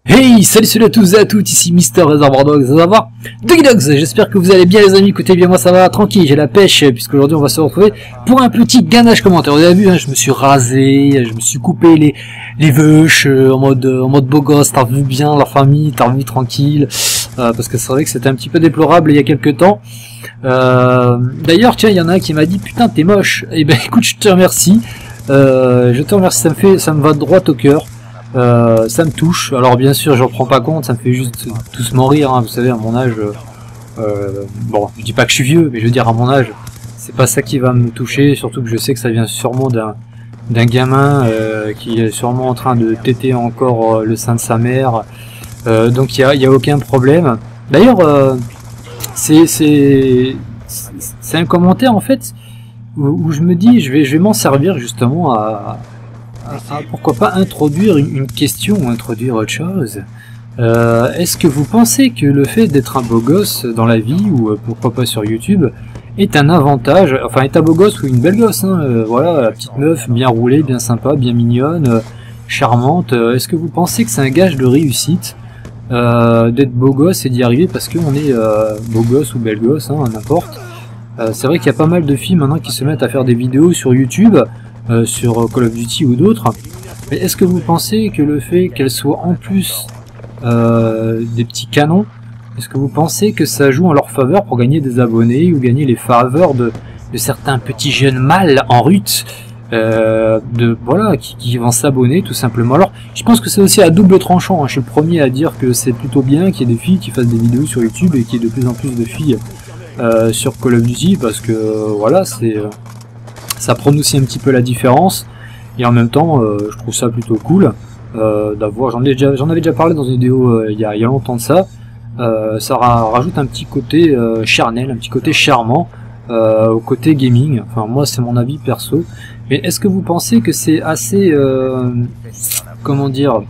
Hey, salut à tous et à toutes, ici Mister Reservoir Dogs, Doggy Dogs, j'espère que vous allez bien les amis, écoutez bien moi ça va, tranquille, j'ai la pêche, puisqu'aujourd'hui on va se retrouver pour un petit gainage commentaire. Vous avez vu, hein, je me suis rasé, je me suis coupé les veuches en mode beau gosse, t'as vu bien la famille, t'as vu tranquille, parce que c'est vrai que c'était un petit peu déplorable il y a quelques temps. D'ailleurs, tiens, il y en a un qui m'a dit, putain t'es moche, et ben écoute, je te remercie, ça me va droit au cœur. Ça me touche, alors bien sûr j'en prends pas compte, ça me fait juste doucement rire, hein. Vous savez à mon âge, bon je dis pas que je suis vieux, mais je veux dire à mon âge, c'est pas ça qui va me toucher, surtout que je sais que ça vient sûrement d'un gamin qui est sûrement en train de téter encore le sein de sa mère, donc il y a aucun problème. D'ailleurs c'est un commentaire en fait où je me dis je vais m'en servir justement à pourquoi pas introduire une question ou introduire autre chose. Est-ce que vous pensez que le fait d'être un beau gosse dans la vie, ou pourquoi pas sur YouTube, est un avantage, enfin est un beau gosse ou une belle gosse, hein, voilà, la petite meuf bien roulée, bien sympa, bien mignonne, charmante, est-ce que vous pensez que c'est un gage de réussite d'être beau gosse et d'y arriver parce qu'on est beau gosse ou belle gosse, hein, n'importe. C'est vrai qu'il y a pas mal de filles maintenant qui se mettent à faire des vidéos sur YouTube, sur Call of Duty ou d'autres, mais est-ce que vous pensez que le fait qu'elles soient en plus des petits canons, est-ce que vous pensez que ça joue en leur faveur pour gagner des abonnés ou gagner les faveurs de certains petits jeunes mâles en rut, voilà, qui vont s'abonner tout simplement? Alors je pense que c'est aussi à double tranchant, hein. Je suis le premier à dire que c'est plutôt bien qu'il y ait des filles qui fassent des vidéos sur YouTube et qu'il y ait de plus en plus de filles sur Call of Duty, parce que voilà, ça prône aussi un petit peu la différence, et en même temps je trouve ça plutôt cool d'avoir, j'en avais déjà parlé dans une vidéo il y a longtemps de ça, ça rajoute un petit côté charnel, un petit côté charmant au côté gaming. Enfin moi c'est mon avis perso, mais est-ce que vous pensez que c'est assez comment dire,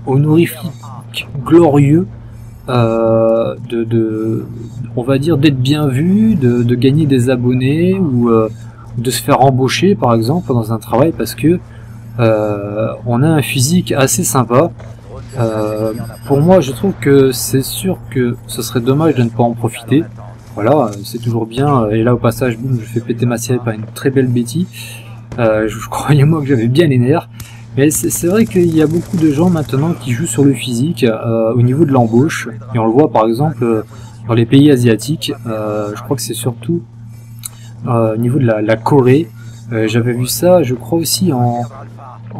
honorifique, glorieux, on va dire d'être bien vu, de gagner des abonnés, ou de se faire embaucher par exemple dans un travail parce que on a un physique assez sympa? Pour moi je trouve que c'est sûr que ce serait dommage de ne pas en profiter. Voilà, c'est toujours bien, et là au passage boum, je fais péter ma série par une très belle bêtise. Je croyais-moi que j'avais bien les nerfs, mais c'est vrai qu'il y a beaucoup de gens maintenant qui jouent sur le physique au niveau de l'embauche, et on le voit par exemple dans les pays asiatiques. Je crois que c'est surtout au niveau de la Corée, j'avais vu ça, je crois aussi en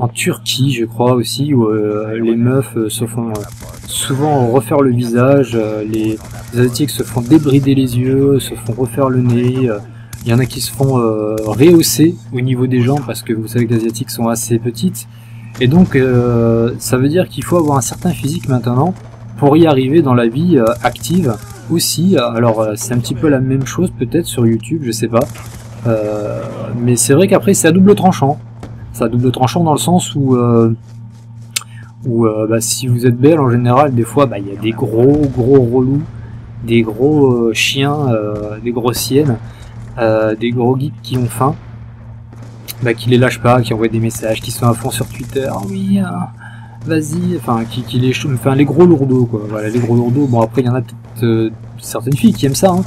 Turquie, je crois aussi, où les meufs se font souvent refaire le visage, les asiatiques se font débrider les yeux, se font refaire le nez, il y en a qui se font rehausser au niveau des jambes, parce que vous savez que les asiatiques sont assez petites, et donc ça veut dire qu'il faut avoir un certain physique maintenant pour y arriver dans la vie active aussi. Alors c'est un petit peu la même chose peut-être sur YouTube, je sais pas, mais c'est vrai qu'après c'est à double tranchant. C'est à double tranchant dans le sens où si vous êtes belle en général, des fois il y a des gros relous, des gros chiens, des grosses hyènes, des gros geeks qui ont faim, qui les lâchent pas, qui envoient des messages, qui sont à fond sur Twitter, oui vas-y, enfin qui les les gros lourdeaux quoi, voilà, les gros lourdeaux. Bon après il y en a peut-être certaines filles qui aiment ça, hein.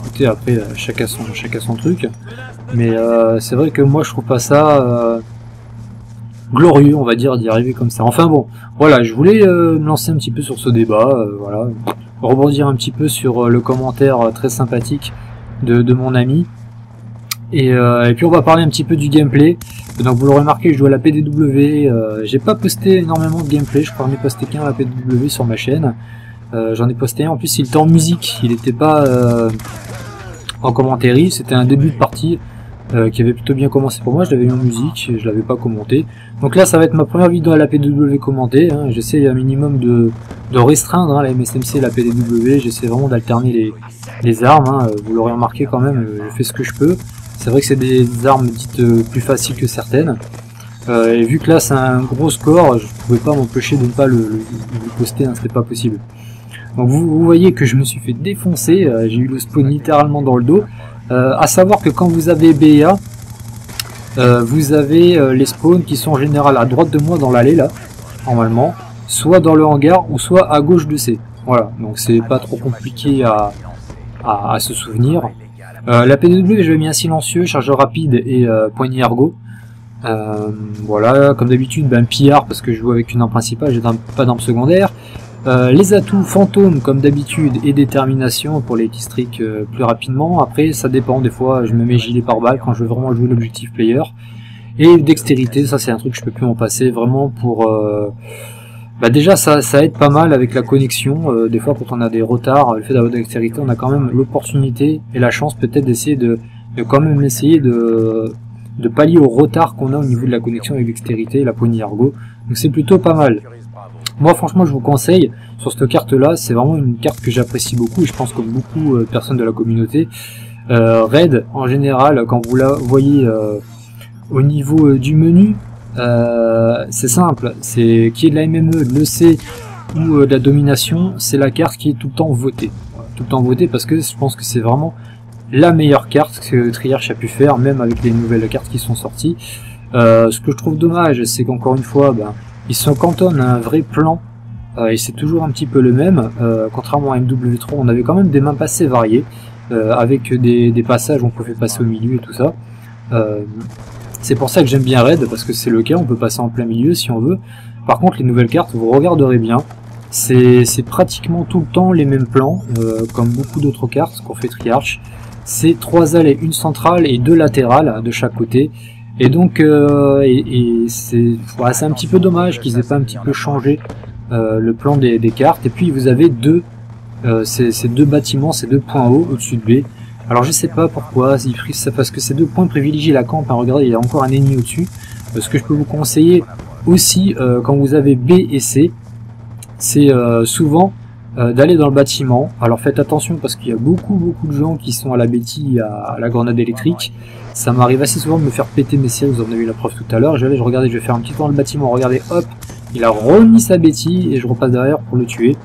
Écoutez, après chacun son truc, mais c'est vrai que moi je trouve pas ça glorieux, on va dire, d'y arriver comme ça. Enfin bon, voilà, je voulais me lancer un petit peu sur ce débat, voilà, rebondir un petit peu sur le commentaire très sympathique de mon ami, et puis on va parler un petit peu du gameplay. Donc vous l'aurez remarqué, je joue à la PDW, j'ai pas posté énormément de gameplay, je crois que j'en ai posté qu'un à la PDW sur ma chaîne. J'en ai posté un, en plus il était en musique, il était pas en commentaire, c'était un début de partie qui avait plutôt bien commencé pour moi, je l'avais mis en musique, je l'avais pas commenté. Donc là ça va être ma première vidéo à la PDW commentée, hein. J'essaie un minimum de restreindre, hein, la MSMC et la PDW, j'essaie vraiment d'alterner les armes, hein. Vous l'aurez remarqué quand même, je fais ce que je peux. C'est vrai que c'est des armes dites plus faciles que certaines. Et vu que là c'est un gros score, je pouvais pas m'empêcher de ne pas le poster, hein, c'était pas possible. Donc vous voyez que je me suis fait défoncer, j'ai eu le spawn littéralement dans le dos. À savoir que quand vous avez BA, vous avez les spawns qui sont en général à droite de moi dans l'allée là, normalement, soit dans le hangar ou soit à gauche de C. Voilà, donc c'est pas trop compliqué à se souvenir. La PDW, je l'ai mis un silencieux, chargeur rapide et poignée ergo. Voilà, comme d'habitude, pillard parce que je joue avec une arme principale, j'ai pas d'arme secondaire. Les atouts fantômes comme d'habitude et détermination pour les killstreaks plus rapidement. Après ça dépend, des fois je me mets gilet pare-balles quand je veux vraiment jouer l'objectif player. Et dextérité, ça c'est un truc que je peux plus m'en passer vraiment pour... déjà ça aide pas mal avec la connexion, des fois quand on a des retards, le fait d'avoir de dextérité on a quand même l'opportunité et la chance peut-être d'essayer de quand même essayer de pallier au retard qu'on a au niveau de la connexion avec dextérité et la poignée ergo. Donc c'est plutôt pas mal. Moi franchement je vous conseille, sur cette carte là, c'est vraiment une carte que j'apprécie beaucoup et je pense comme beaucoup de personnes de la communauté. Raid en général, quand vous la voyez au niveau du menu, c'est simple, c'est qui est de la MME, de l'EC ou de la domination, c'est la carte qui est tout le temps votée. Tout le temps votée parce que je pense que c'est vraiment la meilleure carte que Triarch a pu faire, même avec les nouvelles cartes qui sont sorties. Ce que je trouve dommage, c'est qu'encore une fois, ils se cantonnent à un vrai plan, et c'est toujours un petit peu le même. Contrairement à MW3, on avait quand même des maps assez variées, avec des passages où on pouvait passer au milieu et tout ça. C'est pour ça que j'aime bien Raid, parce que c'est le cas, on peut passer en plein milieu si on veut. Par contre, les nouvelles cartes, vous regarderez bien, c'est pratiquement tout le temps les mêmes plans, comme beaucoup d'autres cartes qu'on fait Triarch. C'est 3 allées, une centrale et 2 latérales de chaque côté. Et donc, c'est un petit peu dommage qu'ils aient pas un petit peu changé le plan des cartes. Et puis vous avez ces deux bâtiments, ces 2 points hauts au-dessus de B. Alors je sais pas pourquoi, ils frisent ça parce que ces 2 points privilégient la camp. Regardez, il y a encore un ennemi au-dessus. Ce que je peux vous conseiller aussi, quand vous avez B et C, c'est souvent d'aller dans le bâtiment. Alors faites attention parce qu'il y a beaucoup de gens qui sont à la bétille, à la grenade électrique. Ça m'arrive assez souvent de me faire péter mes ciels, vous en avez eu la preuve tout à l'heure. Je regardais, je vais faire un petit tour dans le bâtiment, regardez, hop, il a remis sa bétille et je repasse derrière pour le tuer.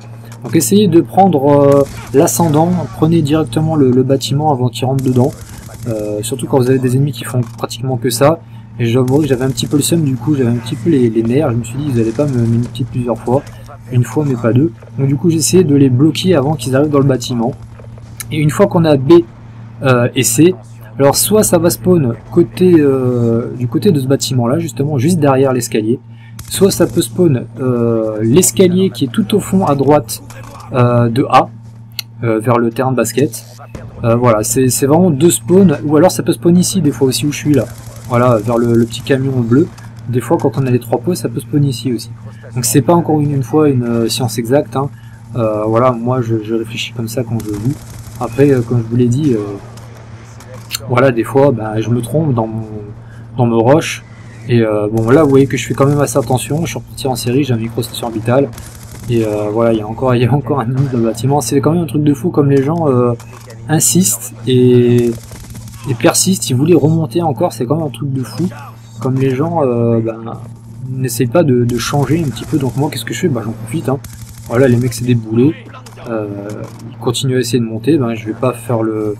Donc essayez de prendre l'ascendant, prenez directement le bâtiment avant qu'il rentre dedans. Surtout quand vous avez des ennemis qui font pratiquement que ça. Et j'avoue que j'avais un petit peu le seum, du coup j'avais un petit peu les nerfs, je me suis dit ils n'allaient pas me multiplier plusieurs fois. Une fois mais pas 2. Donc du coup j'ai essayé de les bloquer avant qu'ils arrivent dans le bâtiment. Et une fois qu'on a B et C, alors soit ça va spawn du côté de ce bâtiment là, justement juste derrière l'escalier, soit ça peut spawn l'escalier qui est tout au fond à droite de A, vers le terrain de basket. Voilà, c'est vraiment 2 spawns, ou alors ça peut spawn ici des fois aussi où je suis là, voilà, vers le petit camion bleu. Des fois quand on a les 3 pots ça peut spawn ici aussi. Donc c'est pas encore une fois une science exacte, hein. Voilà, moi je réfléchis comme ça quand je joue. Après comme je vous l'ai dit, voilà, des fois je me trompe dans mon rush. Et bon là vous voyez que je fais quand même assez attention, je suis reparti en série, j'ai un micro station orbitale. Et voilà, il y a encore un ennemi dans le bâtiment. C'est quand même un truc de fou comme les gens insistent et persistent, ils voulaient remonter encore, c'est quand même un truc de fou. Comme les gens n'essayent pas de changer un petit peu, donc moi qu'est-ce que je fais, j'en profite, hein. Voilà, les mecs c'est des boulets, ils continuent à essayer de monter, je vais pas faire le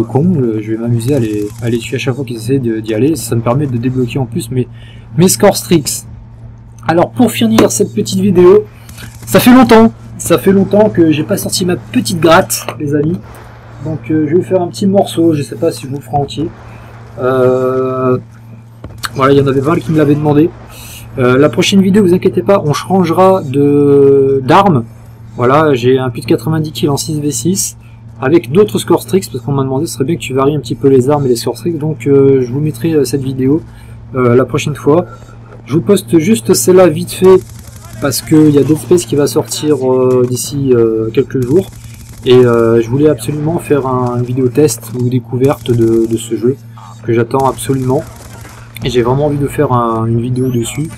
con, je vais m'amuser à les tuer à chaque fois qu'ils essaient d'y aller, ça me permet de débloquer en plus mes score streaks. Alors pour finir cette petite vidéo, ça fait longtemps que j'ai pas sorti ma petite gratte les amis, donc je vais faire un petit morceau, je sais pas si je vous le ferai entier. Voilà, il y en avait 20 qui me l'avaient demandé. La prochaine vidéo, vous inquiétez pas, on changera d'arme. Voilà, j'ai un plus de 90 kills en 6v6 avec d'autres score streaks parce qu'on m'a demandé, ce serait bien que tu varies un petit peu les armes et les score streaks. Donc je vous mettrai cette vidéo la prochaine fois. Je vous poste juste celle-là vite fait parce qu'il y a Dead Space qui va sortir d'ici quelques jours. Et je voulais absolument faire une vidéo test ou découverte de ce jeu que j'attends absolument. Et j'ai vraiment envie de faire une vidéo dessus.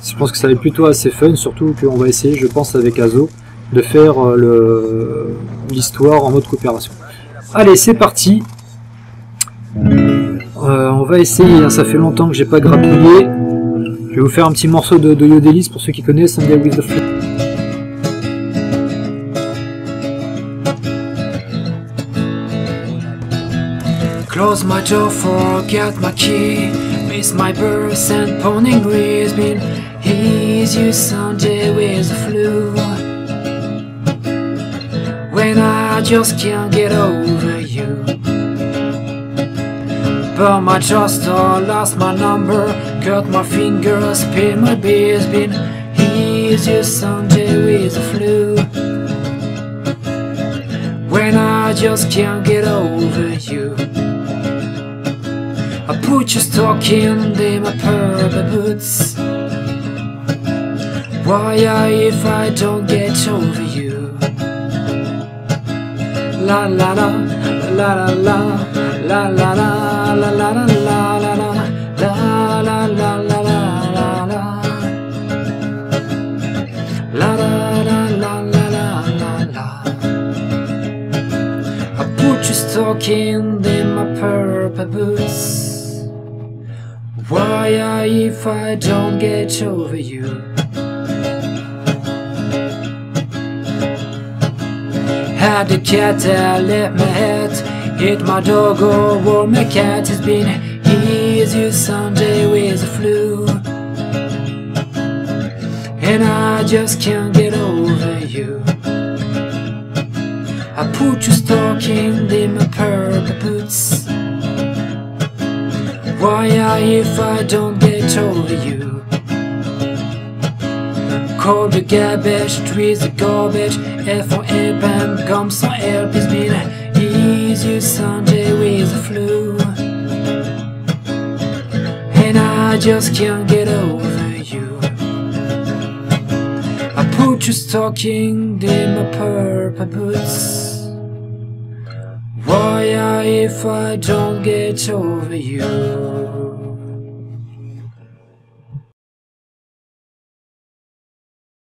Je pense que ça va être plutôt assez fun, surtout qu'on va essayer, je pense avec Azo, de faire l'histoire en mode coopération. Allez, c'est parti. On va essayer, hein, ça fait longtemps que j'ai pas grappillé. Je vais vous faire un petit morceau de Yodelis pour ceux qui connaissent, Sunday with the Flame. Close my door, forget my key, miss my bus and pounding breeze. Been easy Sunday with the flu, when I just can't get over you. Burn my trust or lost my number, cut my fingers, spin my beers. Been easy Sunday with the flu, when I just can't get over you. I put your stocking in my purple boots. Why if I don't get over you? La la la, la la la, la la la, la la la, la la la, la la la, la la la, la la la, la la la. I put your stocking in my purple boots. Why if I don't get over you? Had the cat that left my head, hit my dog or wore my cat. It's been easy Sunday with the flu, and I just can't get over you. I put your stocking in my purple boots. Why if I don't get over you? Call the garbage, trees the garbage, F for air band, gums on help. It's been easy Sunday with the flu, and I just can't get over you. I put your stocking in my purple boots. Why if I don't get over you?